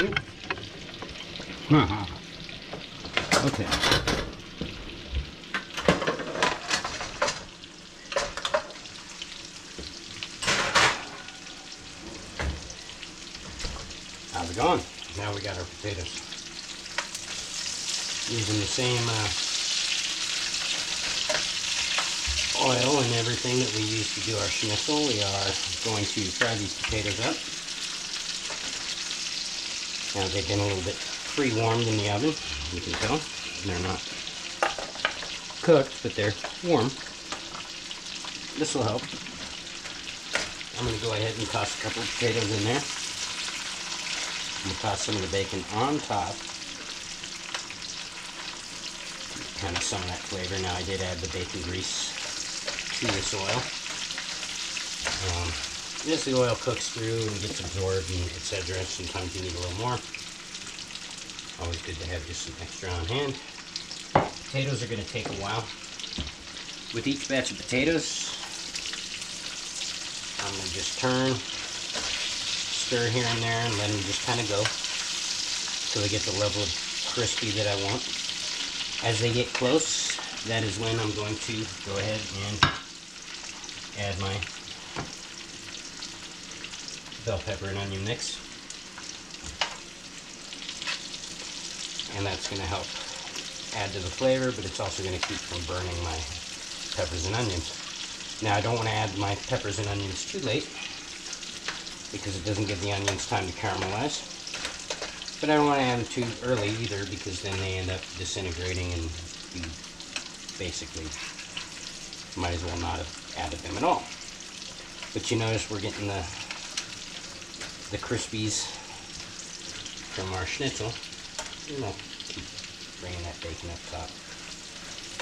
Okay. How's it going? Now we got our potatoes. Using the same oil and everything that we use to do our schnitzel, we are going to fry these potatoes up. Now they've been a little bit pre-warmed in the oven, you can tell. They're not cooked, but they're warm. This will help. I'm going to go ahead and toss a couple of potatoes in there. I'm going to toss some of the bacon on top. Kind of some of that flavor. Now I did add the bacon grease to this oil. As the oil cooks through and gets absorbed and etc., sometimes you need a little more. Always good to have just some extra on hand. Potatoes are going to take a while. With each batch of potatoes, I'm going to just turn, stir here and there, and let them just kind of go until they get the level of crispy that I want. As they get close, that is when I'm going to go ahead and add my bell pepper and onion mix. And that's going to help add to the flavor, but it's also going to keep from burning my peppers and onions. Now I don't want to add my peppers and onions too late because it doesn't give the onions time to caramelize. But I don't want to add them too early either because then they end up disintegrating and you basically might as well not have added them at all. But you notice we're getting the crispies from our schnitzel. And I'll keep bringing that bacon up top.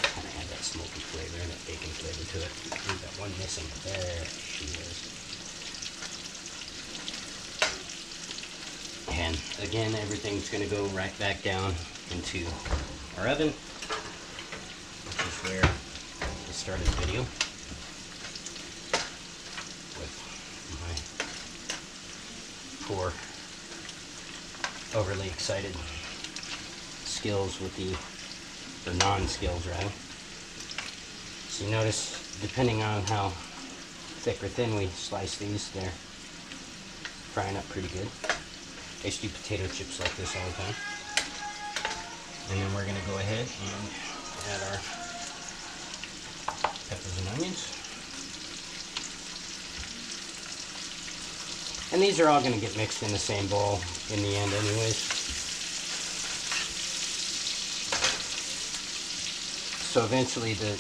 Kind of add that smoky flavor and that bacon flavor to it. We've got one missing. There she is. And again, everything's going to go right back down into our oven, which is where I started the video with my poor, overly excited skills with the, or non-skills rather. So you notice, depending on how thick or thin we slice these, they're frying up pretty good. I used to do potato chips like this all the time. And then we're going to go ahead and add our peppers and onions. And these are all going to get mixed in the same bowl in the end anyways. So eventually the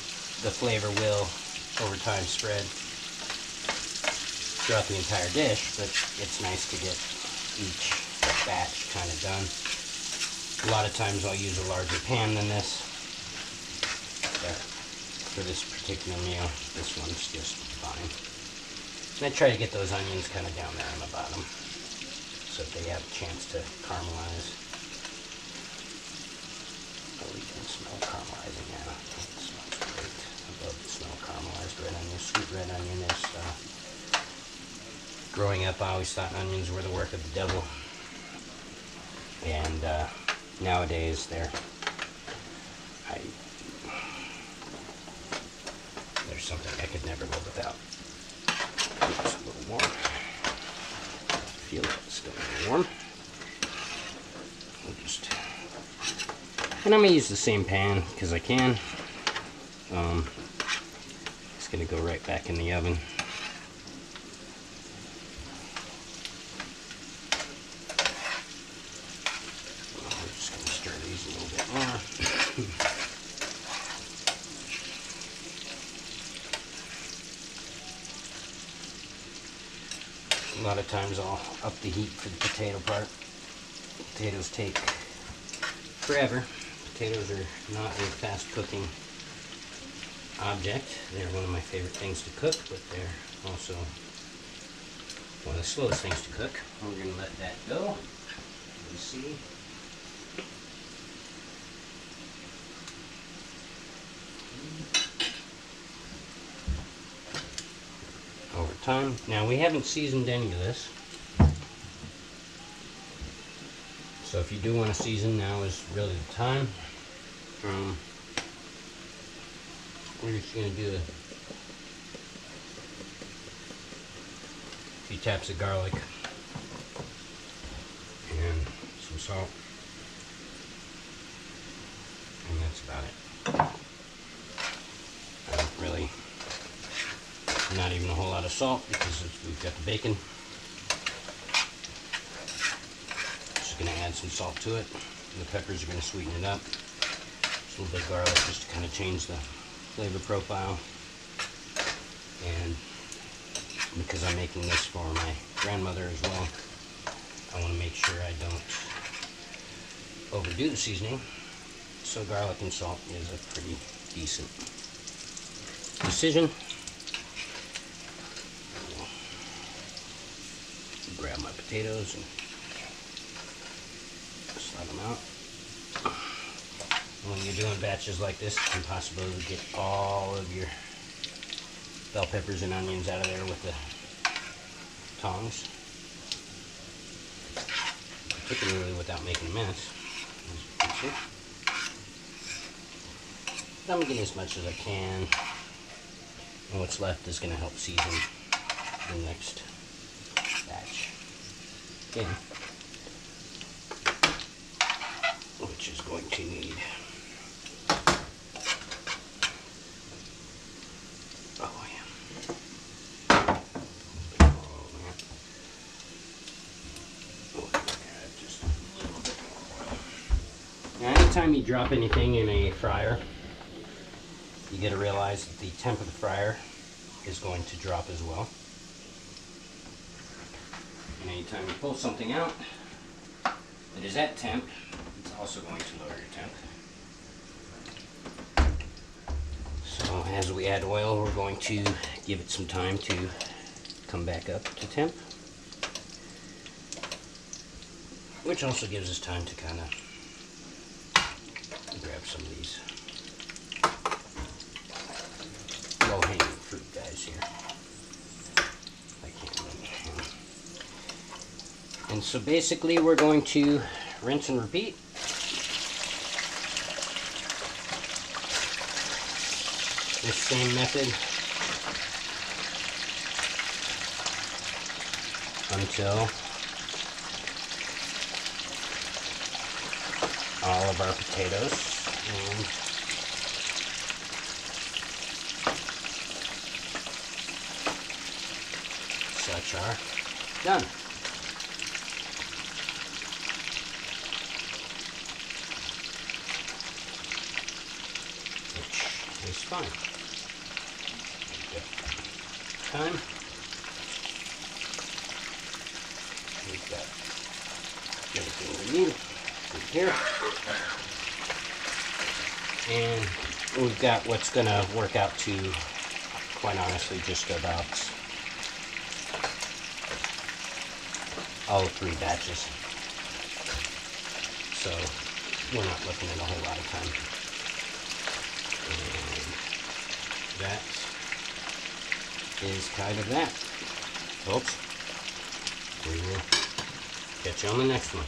flavor will, over time, spread throughout the entire dish, but it's nice to get each batch kind of done. A lot of times I'll use a larger pan than this, but for this particular meal, this one's just fine. And I try to get those onions kind of down there on the bottom so that they have a chance to caramelize. Oh, you can smell caramelizing now. It smells great. I love the smell of caramelized red onion. Sweet red onion is, growing up I always thought onions were the work of the devil. And nowadays there's something I could never live without. It's a little warm. Feel it, it's still a little warm. And I'm going to use the same pan because I can. It's going to go right back in the oven. A lot of times I'll up the heat for the potato part. Potatoes take forever. Potatoes are not a fast cooking object. They're one of my favorite things to cook, but they're also one of the slowest things to cook. We're going to let that go. You see. Over time. Now we haven't seasoned any of this. So if you do want to season, now is really the time. We're just going to do a few taps of garlic and some salt, and that's about it. Not even a whole lot of salt because we've got the bacon. Just going to add some salt to it. The peppers are going to sweeten it up. Just a little bit of garlic just to kind of change the flavor profile. And because I'm making this for my grandmother as well, I want to make sure I don't overdo the seasoning. So garlic and salt is a pretty decent decision. Grab my potatoes and slide them out. When you're doing batches like this, it's impossible to get all of your bell peppers and onions out of there with the tongs, particularly without making a mess, as you can see. I'm getting as much as I can, and what's left is going to help season the next batch in, which is going to need anytime you drop anything in a fryer, you got to realize that the temp of the fryer is going to drop as well. And anytime you pull something out that is at temp, it's also going to lower your temp. So as we add oil, we're going to give it some time to come back up to temp, which also gives us time to kind of grab some of these low-hanging fruit guys here. I can't really. And so basically we're going to rinse and repeat. This same method until all of our potatoes and such are done. Which is fine. Time. We've got everything we need here. And we've got what's going to work out to, quite honestly, just about all 3 batches. So we're not looking at a whole lot of time. And that is kind of that, folks. We will catch you on the next one.